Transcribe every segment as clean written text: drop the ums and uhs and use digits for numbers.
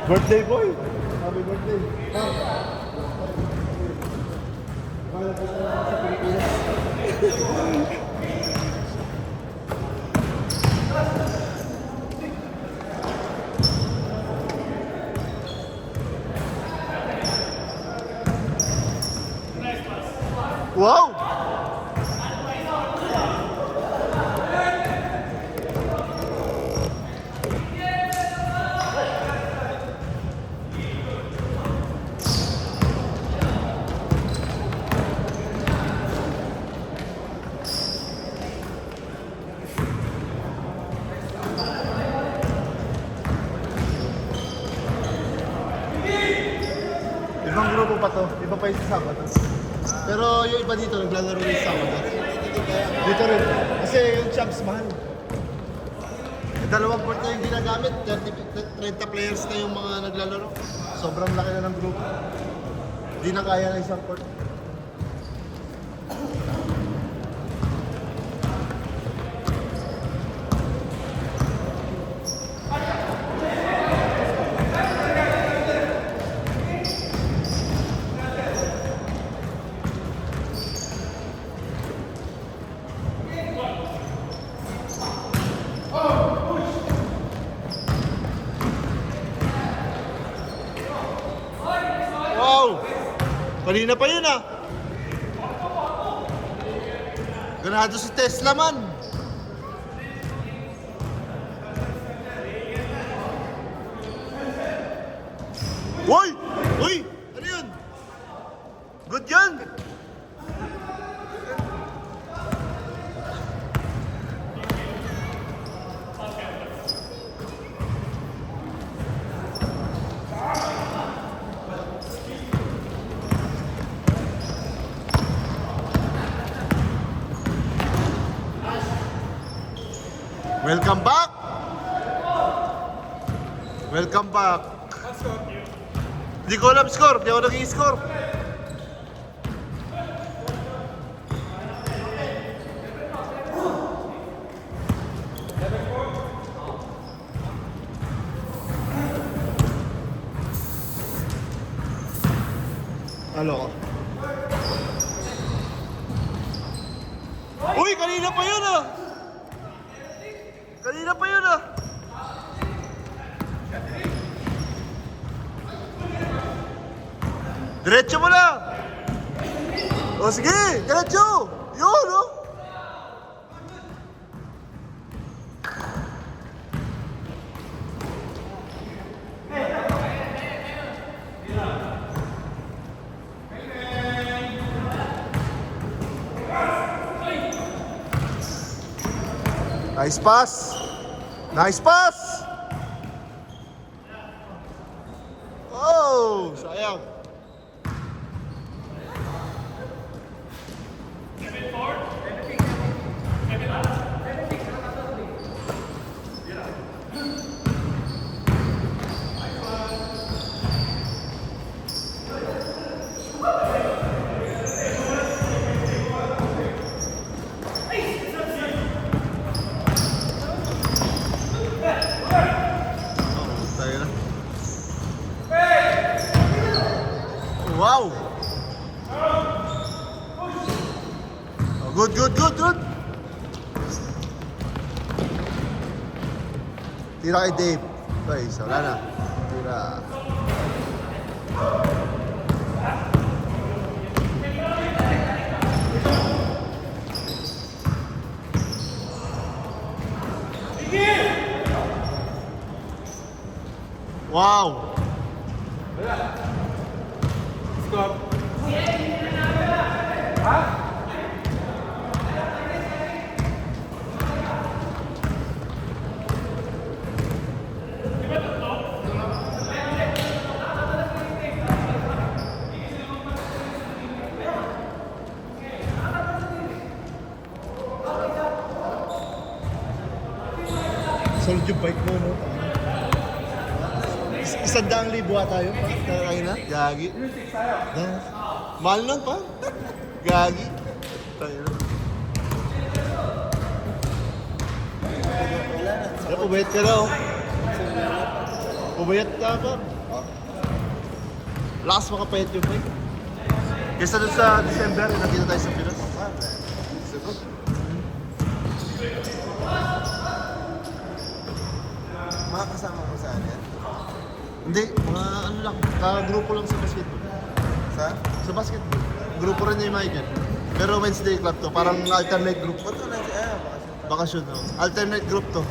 Birthday boy! Happy birthday! Wow! Ibang grupo pa to, iba pa yung sa Sabado. Pero yung iba dito, naglalaro rin sa Sabado. Dito rin, kasi yung champs mahal. Yung dalawang court na yung ginagamit, 30 players na yung mga naglalaro. Sobrang laki na ng grupo. Hindi na kaya na isang court. Wow! Kanina pa yun ah! Ganado si Tesla man! Uy! Uy! Ano yun? Good yan! Welcome back! Welcome back! Hindi ko alam score, hindi ako nag-i-score. Alo ko. Uy, kanina pa yun ah! Kanina pa yun ah! Diretso mo lang! O sige, diretso! Yun oh! Nice pass! Nice pass! Oh! Sayang! Wow! Oh, good, good, good, good! Tira kay Dave. Okay, so wala na. Tira. Wow! Stop. Ha? Solid yung bike mo, no? 100,000 ata yun, pa? Tayo na? Gagi. Mahal nun, pa? Gagi. Tayo na. Puwet ka na, oh. Pumayat na ba? Lakas makapayat yung bike. Kesa doon sa December, nakita tayo sa Pinas. Sagot. Mga kasama ko saan yan? Hindi, mga ano lang, ka-grupo lang sa basketball. Sa? Sa basketball. Grupo rin ni Michael. Pero Wednesday club to, parang alternate group. Ba't wala siya? Bakasyon, no? Alternate group to.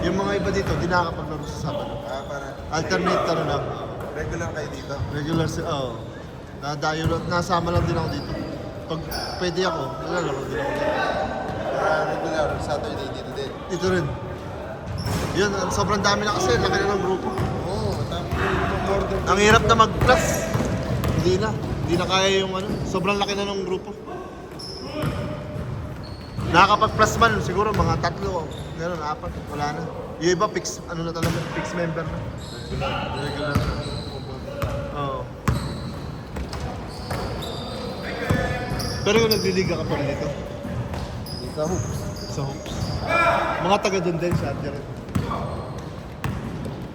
Yung mga iba dito, di nakakapaglaro sa Sabado. Para Alternate ano lang. regular kayo dito. Regular si, oo. Nadayo lang, nasama lang din ako dito. Pag pwede ako, nalalaro din ako dito. Para regular, Saturday dito din. Dito rin. Yun, sobrang dami na kasi, laki na ng grupo. Oo, tapos more than... Ang hirap na mag-plus. Hindi na. Hindi na kaya yung ano. Sobrang laki na ng grupo. Nakakapag-plus man, siguro mga 3, gano'n, 4, wala na. Yung iba, fix, ano na talaga, fix member na. Regular na. Oo. Pero kung nagliliga ka pa rin dito, Dito, hoops. sa Hoops. Mga taga doon din, sa Adja rin.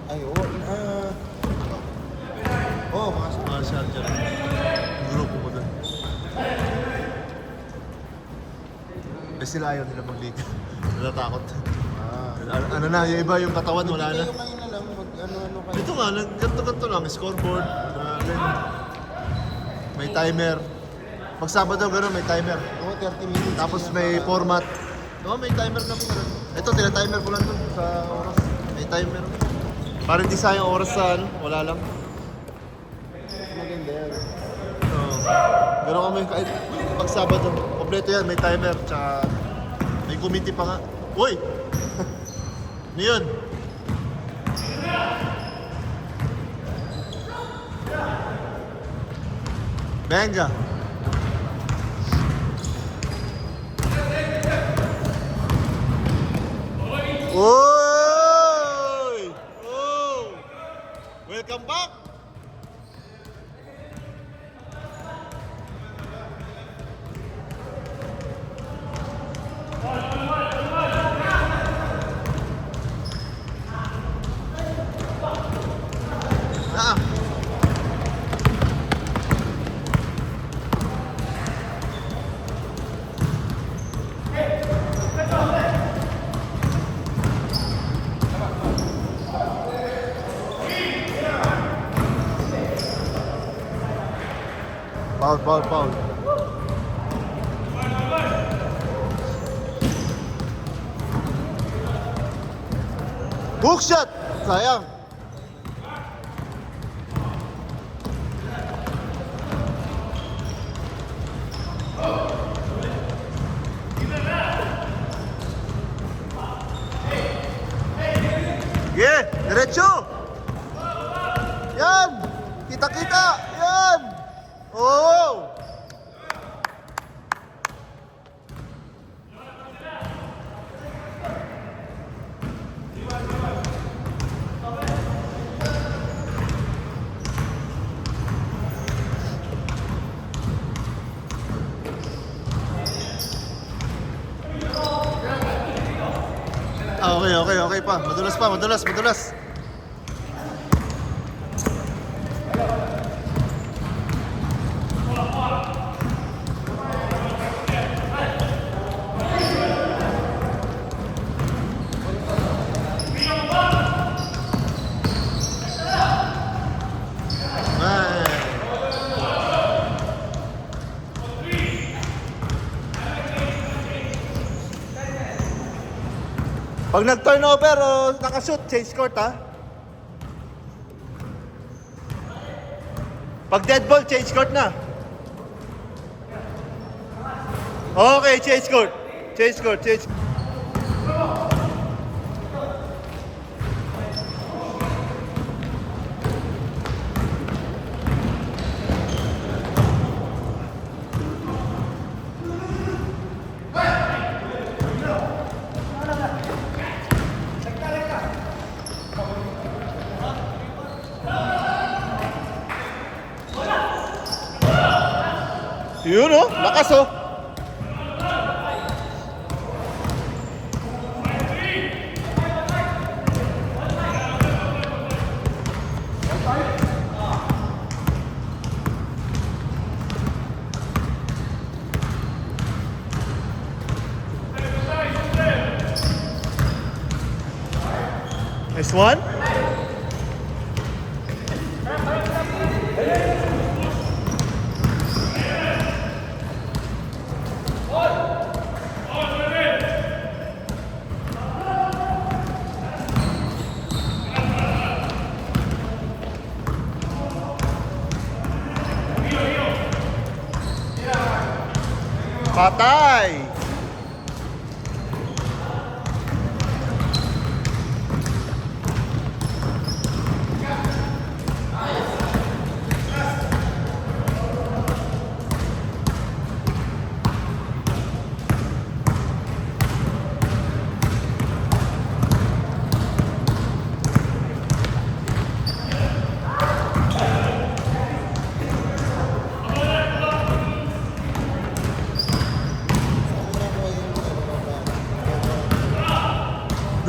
Ay, oo. Oo, mga sa... Mga sa Adja rin. Yung grupo mo doon. Eh sila ayaw nila magliga. Natatakot. Ano na, yung iba yung katawan, wala na. Kayo kayo na lang, ano kayo. Dito nga, ganito lang, scoreboard. May timer. Pag Sabado gano'n, may timer. Oo, 30 minutes. Tapos may format. Oo, may timer kami. Ito, tina-timer ko lang dun sa oras. May timer. Para hindi sayang oras sa ano, wala lang. Maganda yan. Oo. Gano'n kami, kahit pag Sabado, kompleto yan, may timer. Tsaka may committee pa nga. Uy! Ano yun? Venga! Oy! Oh! Welcome back! Ah! Foul. Hook shot! Sayang. Yeah, diretso! Yan! Kita-kita! Yan! Oh! Ah, okay pa. Madulas. Pag nag-turnover o nakashoot, change court ha. Pag dead ball, change court na. Okay, change court. Yun oh, lakas oh. S1? Patay!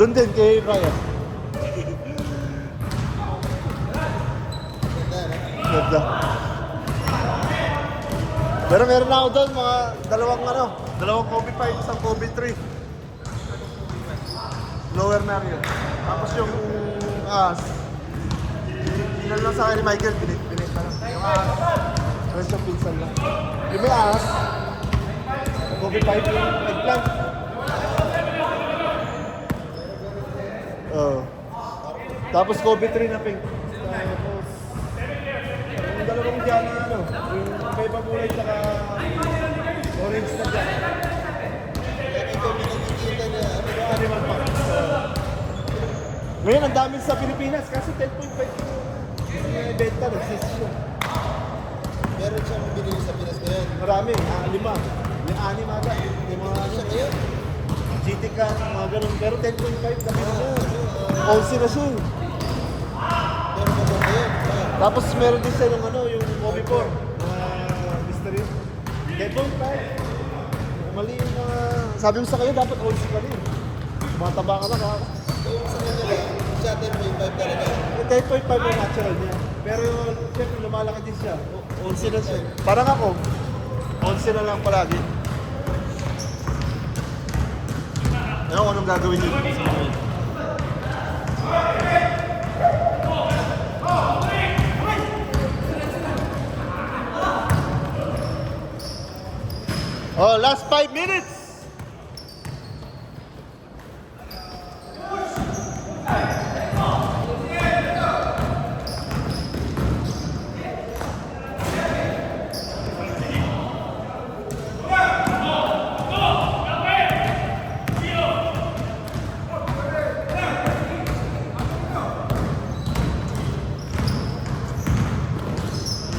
Doon din kay Ryan. Ganda. Pero meron na ako doon mga dalawang Kobe 5, isang Kobe 3. Lower Mario. Tapos yung Ilan lang sa akin ni Michael, binit na lang. Yung rest yung pinsan lang. Yung may Kobe 5 yung eggplant. Tapos Kobe 3 na pink. Tapos yung dalawang dyan na yung iba kulay tsaka orange na dyan. Ito pinagkikita niya. Animal pack. Ngayon ang dami sa Pilipinas kasi 10.5 yung benta, nagsisi siya. Meron siyang binili sa Pinas ngayon. Marami, 5. Yung 6 ata. Yung mga Siya ngayon? GT ka, mga ganun. Pero 10.5 na siya. 11 na siya. Meron pa ba ngayon? Tapos meron din siya yung yung Kobe 4. Mystery. 10.5. Mali yung mga... Sabi mo sa kayo, dapat 11 ka rin. Mataba ka lang ha. Yung sa kanya lang, siya 10.5 talaga. Yung 10.5 yung natural niya. Pero siyempre lumalaki din siya. 11 na siya. Parang ako, 11 na lang palagi. Ano anong gagawin niyo sa mga yun? Oh, last 5 minutes!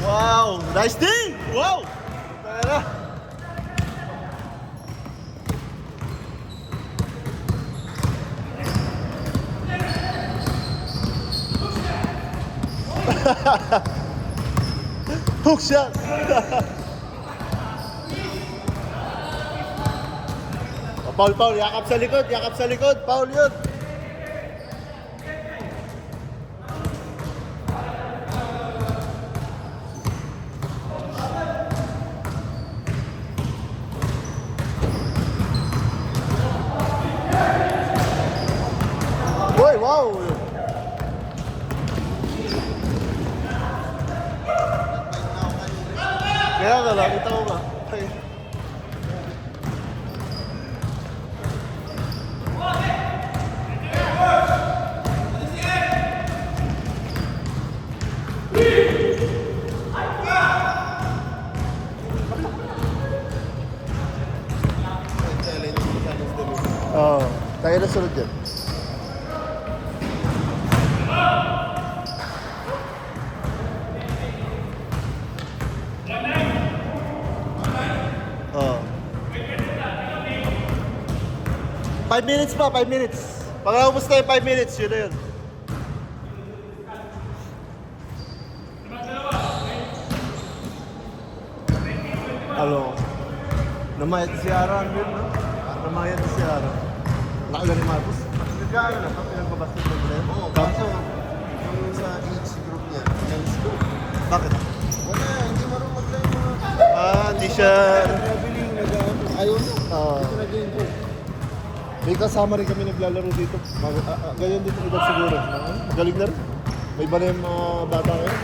Wow! Nice thing! Wow! Tara! Hook shot! Paul, yakap sa likod, Paul yun! Uy, wow! Kaya nga lang, ito ko ba? Oo, tayo na sunod dyan. Oh. 5 minutes pa, 5 minutes. Pag naubos tayo 5 minutes, yun na yun. Hello. Namayat si Ara, yun, no? Namayat si Ara. Nakala ni Marcos. Nagkaano na, pinagbabasketball mo na yun? Oo, kaso yung sa age group niya, men's group. Bakit? Wala, hindi marunong mag-play mga... Hindi siya... Traveling, ayaw na. Oo. Ito na game ko. May kasama rin kami naglalaro dito. Ganyan dito edad siguro. Magaling na rin. May iba na yung mga bata ngayon.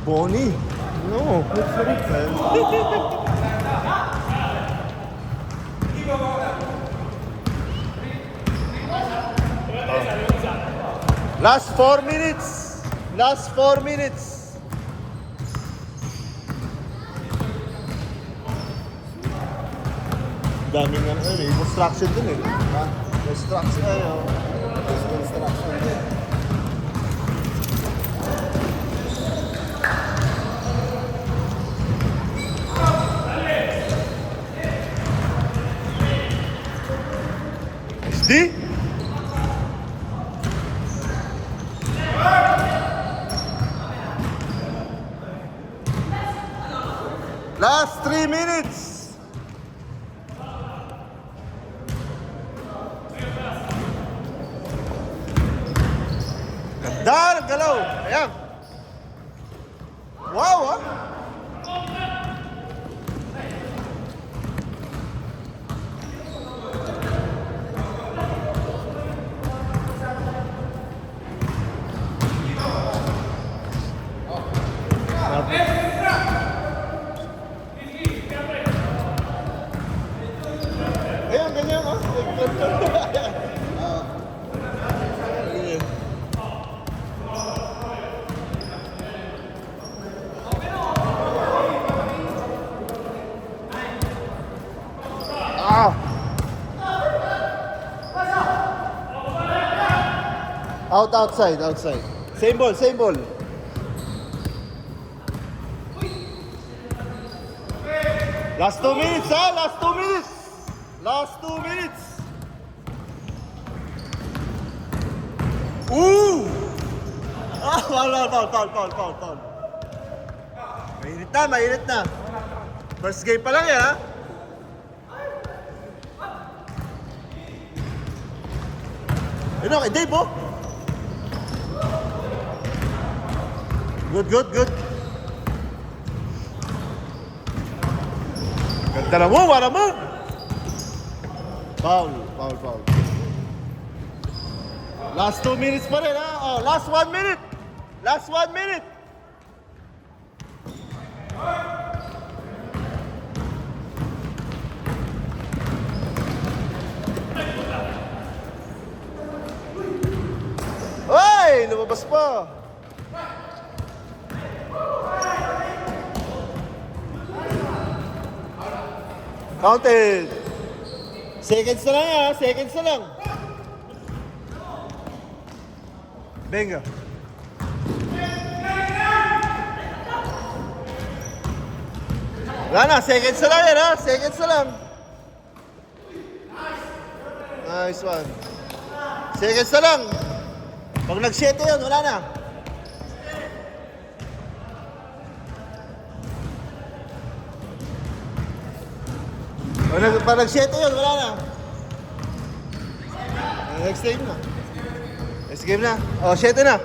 Bonnie. No, that's for it, man. Last 4 minutes. Last 4 minutes. Daming ano eh, construction dun eh. Ha? Construction ano. Construction din. SD? Last 3 minutes. Ganda ng galaw. Ayan. Wow, ah. Ayan, ganyan, oh. Ah! Outside. Same ball. Last 2 minutes, ha? Last 2 minutes. Last 2 minutes. Ooh! Ah, foul. Mainit na. First game pa lang yan, ha? Yun okay, Dave, oh. Good. Ganda na mo, wala mo. Foul. Last 2 minutes pa rin, ha? Oh, last 1 minute. Ay, lumabas pa. Counted. Seconds na lang, ha? Seconds na lang. Venga. Wala na, seconds na lang yan, ha? Seconds na lang. Nice one. Seconds na lang. Pag nag-7 yun, wala na. Pag nag-7 yun, wala na. Next game na. Oh, 7 na.